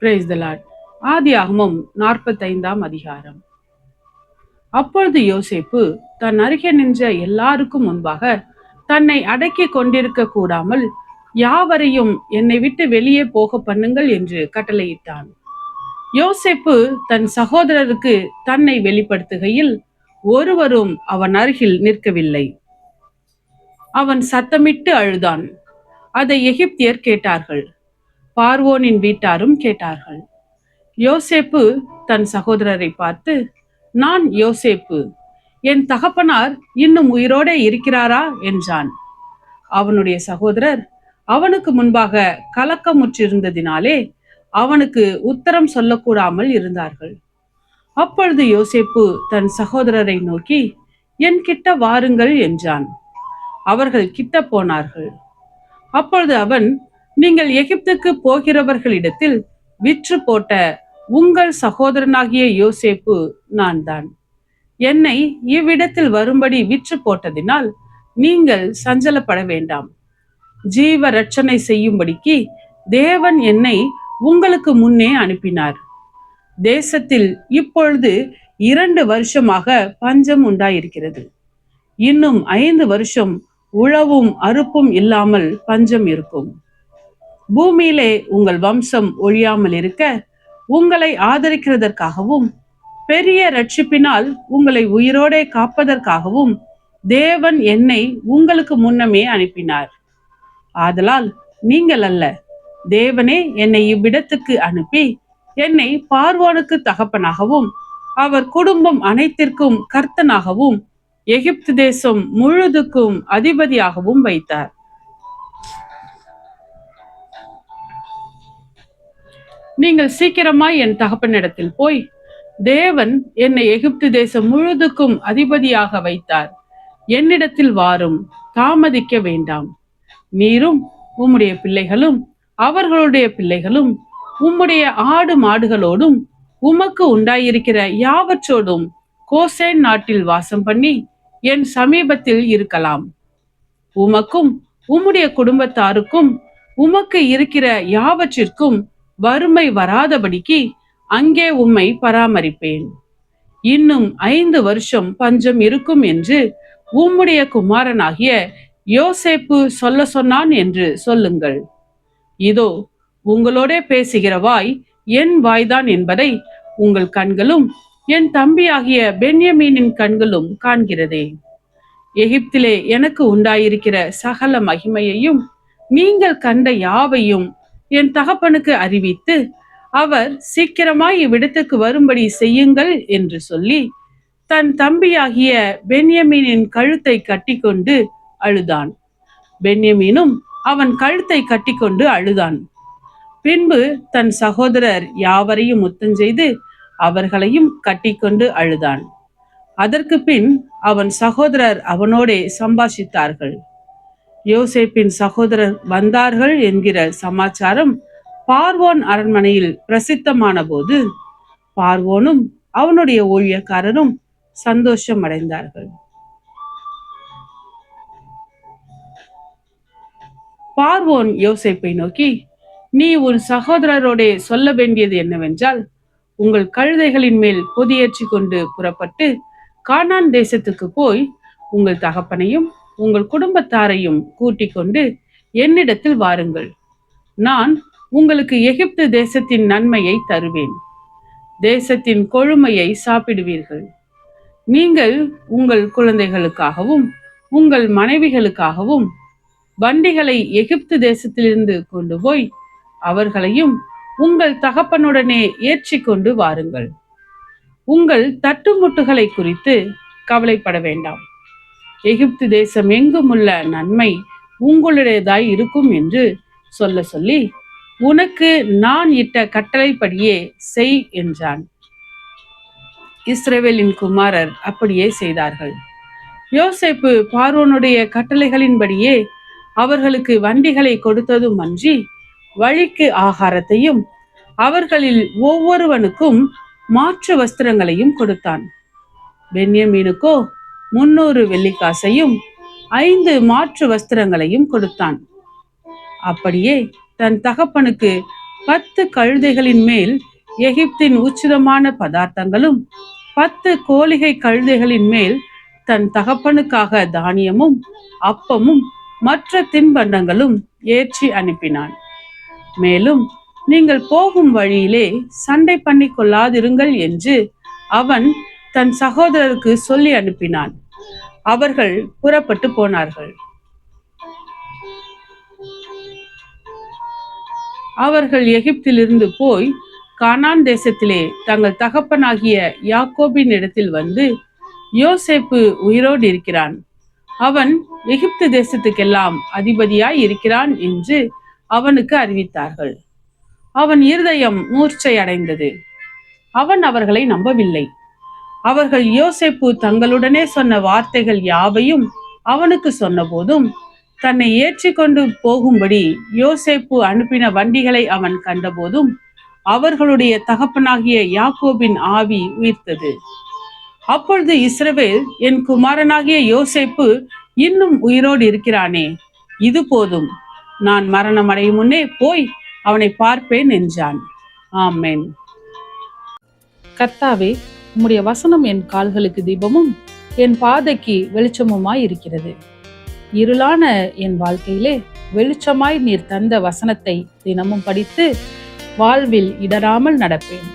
Praise the Lord. ஆதியாகமம் 45ஆம் அதிகாரம். அப்பொழுது யோசேப்பு தன் அருகே நின்ற எல்லாருக்கும் முன்பாக தன்னை அடக்கி கொண்டிருக்க கூடாமல் யாவரையும் என்னை விட்டு வெளியே போக பண்ணுங்கள் என்று கட்டளையிட்டான். யோசேப்பு தன் சகோதரருக்கு தன்னை வெளிப்படுத்துகையில் ஒருவரும் அவன் அருகில் நிற்கவில்லை. அவன் சத்தமிட்டு அழுதான். அதை எகிப்தியர் கேட்டார்கள். பார்வோனின் வீட்டாரும் கேட்டார்கள். யோசேப்பு தன் சகோதரரை பார்த்து, நான் யோசேப்பு, என் தகப்பனார் இன்னும் உயிரோடே இருக்கிறாரா என்றான். அவனுடைய சகோதரர் அவனுக்கு முன்பாக கலக்கமுற்றிருந்ததினாலே அவனுக்கு உத்தரம் சொல்லக்கூடாமல் இருந்தார்கள். அப்பொழுது யோசேப்பு தன் சகோதரரை நோக்கி, என் கிட்ட வாருங்கள் என்றான். அவர்கள் கிட்ட போனார்கள். அப்பொழுது அவன், நீங்கள் எகிப்துக்கு போகிறவர்களிடத்தில் விற்று போட்ட உங்கள் சகோதரனாகிய யோசேப்பு நான் தான். என்னை இவ்விடத்தில் வரும்படி விற்று போட்டதினால் நீங்கள் சஞ்சலப்பட வேண்டாம். ஜீவ ரட்சணை செய்யும்படிக்கு தேவன் என்னை உங்களுக்கு முன்னே அனுப்பினார். தேசத்தில் இப்பொழுது 2 வருஷமாக பஞ்சம் உண்டாயிருக்கிறது. இன்னும் 5 வருஷம் உழவும் அறுப்பும் இல்லாமல் பஞ்சம் இருக்கும். பூமியிலே உங்கள் வம்சம் ஒழியாமல் இருக்க உங்களை ஆதரிக்கிறதற்காகவும் பெரிய ரட்சிப்பினால் உங்களை உயிரோடே காப்பதற்காகவும் தேவன் என்னை உங்களுக்கு முன்னமே அனுப்பினார். ஆதலால் நீங்கள் அல்ல, தேவனே என்னை இவ்விடத்துக்கு அனுப்பி என்னை பார்வோனுக்கு தகப்பனாகவும் அவர் குடும்பம் அனைத்திற்கும் கர்த்தனாகவும் எகிப்து தேசம் முழுதுக்கும் அதிபதியாகவும் வைத்தார். நீங்கள் சீக்கிரமாய் என் தகப்பனிடத்தில் போய், தேவன் என்னை எகிப்து தேசம் முழுதுக்கும் அதிபதியாக வைத்தார், என்னிடத்தில் வாரும், தாமதிக்க வேண்டாம். நீரும் உம்முடைய பிள்ளைகளும் அவர்களுடைய பிள்ளைகளும் உம்முடைய ஆடு மாடுகளோடும் உமக்கு உண்டாயிருக்கிற யாவற்றோடும் கோசேன் நாட்டில் வாசம் பண்ணி என் சமீபத்தில் இருக்கலாம். உமக்கும் உம்முடைய குடும்பத்தாருக்கும் உமக்கு இருக்கிற யாவற்றிற்கும் வறுமை வராதபடிக்கு அங்கே உம்மை பராமரிப்பேன். இன்னும் 5 வருஷம் பஞ்சம் இருக்கும் என்று உம்முடைய குமாரனாகிய யோசேப்பு சொல்ல சொன்னான் என்று சொல்லுங்கள். இதோ உங்களோட பேசுகிற வாய் என் வாய்தான் என்பதை உங்கள் கண்களும் என் தம்பியாகிய பென்யமீனின் கண்களும் காண்கிறதே. எகிப்திலே எனக்கு உண்டாயிருக்கிற சகல மகிமையையும் நீங்கள் கண்ட யாவையும் என் தகப்பனுக்கு அறிவித்து அவர் சீக்கிரமாய் இவ்விடத்துக்கு வரும்படி செய்யுங்கள் என்று சொல்லி தன் தம்பியாகிய பென்யமீனின் கழுத்தை கட்டிக்கொண்டு அழுதான். பென்யமீனும் அவன் கழுத்தை கட்டிக்கொண்டு அழுதான். பின்பு தன் சகோதரர் யாவரையும் முத்தஞ்செய்து அவர்களையும் கட்டிக்கொண்டு அழுதான். அதற்கு பின் அவன் சகோதரர் அவனோடே சம்பாஷித்தார்கள். யோசேப்பின் சகோதரர் வந்தார்கள் என்கிற சமாச்சாரம் பார்வோன் அரண்மனையில் பிரசித்தமான போது பார்வோனும் அவனுடைய ஊழியக்காரரும் சந்தோஷம் அடைந்தார்கள். பார்வோன் யோசேப்பை நோக்கி, நீ உன் சகோதரரோடே சொல்ல வேண்டியது என்னவென்றால், உங்கள் கழுதைகளின் மேல் பொதியேற்றி கொண்டு புறப்பட்டு கானான் தேசத்துக்கு போய் உங்கள் தகப்பனையும் உங்கள் குடும்பத்தாரையும் கூட்டிக் கொண்டு என்னிடத்தில் வாருங்கள். நான் உங்களுக்கு எகிப்து தேசத்தின் நன்மையை தருவேன். தேசத்தின் கொழுமையை சாப்பிடுவீர்கள். நீங்கள் உங்கள் குழந்தைகளுக்காகவும் உங்கள் மனைவிகளுக்காகவும் வண்டிகளை எகிப்து தேசத்திலிருந்து கொண்டு போய் அவர்களையும் உங்கள் தகப்பனுடனே ஏற்றி கொண்டு வாருங்கள். உங்கள் தட்டுமுட்டுகளை குறித்து கவலைப்பட வேண்டாம். எகிப்து தேசம் எங்கும் உள்ள நன்மை உங்களுடையதாய் இருக்கும் என்று சொல்ல சொல்லி, உனக்கு நான் இட்ட கட்டளைப்படியே செய் என்றான். இஸ்ரவேலின் குமாரர் அப்படியே செய்தார்கள். யோசேப்பு பார்வோனுடைய கட்டளைகளின்படியே அவர்களுக்கு வண்டிகளை கொடுத்ததும் அன்றி வழிக்கு ஆகாரத்தையும் அவர்களில் ஒவ்வொருவனுக்கும் மாற்று வஸ்திரங்களையும் கொடுத்தான். பென்யமீனுக்கோ 300 வெள்ளிக்காசையும் 5 மாற்று வஸ்திரங்களையும் கொடுத்தான். அப்படியே தன் தகப்பனுக்கு 10 கழுதைகளின் மேல் எகிப்தின் உச்சிதமான பதார்த்தங்களும் 10 கோலிகை கழுதைகளின் மேல் தன் தகப்பனுக்காக தானியமும் அப்பமும் மற்ற தின்பண்டங்களும் ஏற்றி அனுப்பினான். மேலும், நீங்கள் போகும் வழியிலே சண்டை பண்ணி கொள்ளாதிருங்கள் என்று அவன் தன் சகோதரருக்கு சொல்லி அனுப்பினான். அவர்கள் புறப்பட்டு போனார்கள். அவர்கள் எகிப்திலிருந்து போய் கானான் தேசத்திலே தங்கள் தகப்பனாகிய யாக்கோபின் இடத்தில் வந்து, யோசேப்பு உயிரோடு இருக்கிறான், அவன் எகிப்து தேசத்துக்கெல்லாம் அதிபதியாய் இருக்கிறான் என்று அவனுக்கு அறிவித்தார்கள். அவன் இருதயம் மூர்ச்சை அடைந்தது. அவன் அவர்களை நம்பவில்லை. அவர்கள் யோசேப்பு தங்களுடனே சொன்ன வார்த்தைகள் யாவையும் அவனுக்கு சொன்னபோதும், தன்னை ஏற்றிக்கொண்டு போகும்படி யோசேப்பு அனுப்பின வண்டிகளை அவன் கண்டபோதும், அவர்களுடைய தகப்பனாகிய யாக்கோபின் ஆவி உயிர்த்தது. அப்பொழுது இஸ்ரவேல், என் குமாரனாகிய யோசேப்பு இன்னும் உயிரோடு இருக்கிறானே, இது போதும், நான் மரணம் அடையும் முன்னே போய் அவனை பார்ப்பேன் என்றான். ஆமென். கர்த்தாவே, உம்முடைய வசனம் என் கால்களுக்கு தீபமும் என் பாதைக்கு வெளிச்சமுமாய் இருக்கிறது. இருளான என் வாழ்க்கையிலே வெளிச்சமாய் நீர் தந்த வசனத்தை தினமும் படித்து வாழ்வில் இடராமல் நடப்பேன்.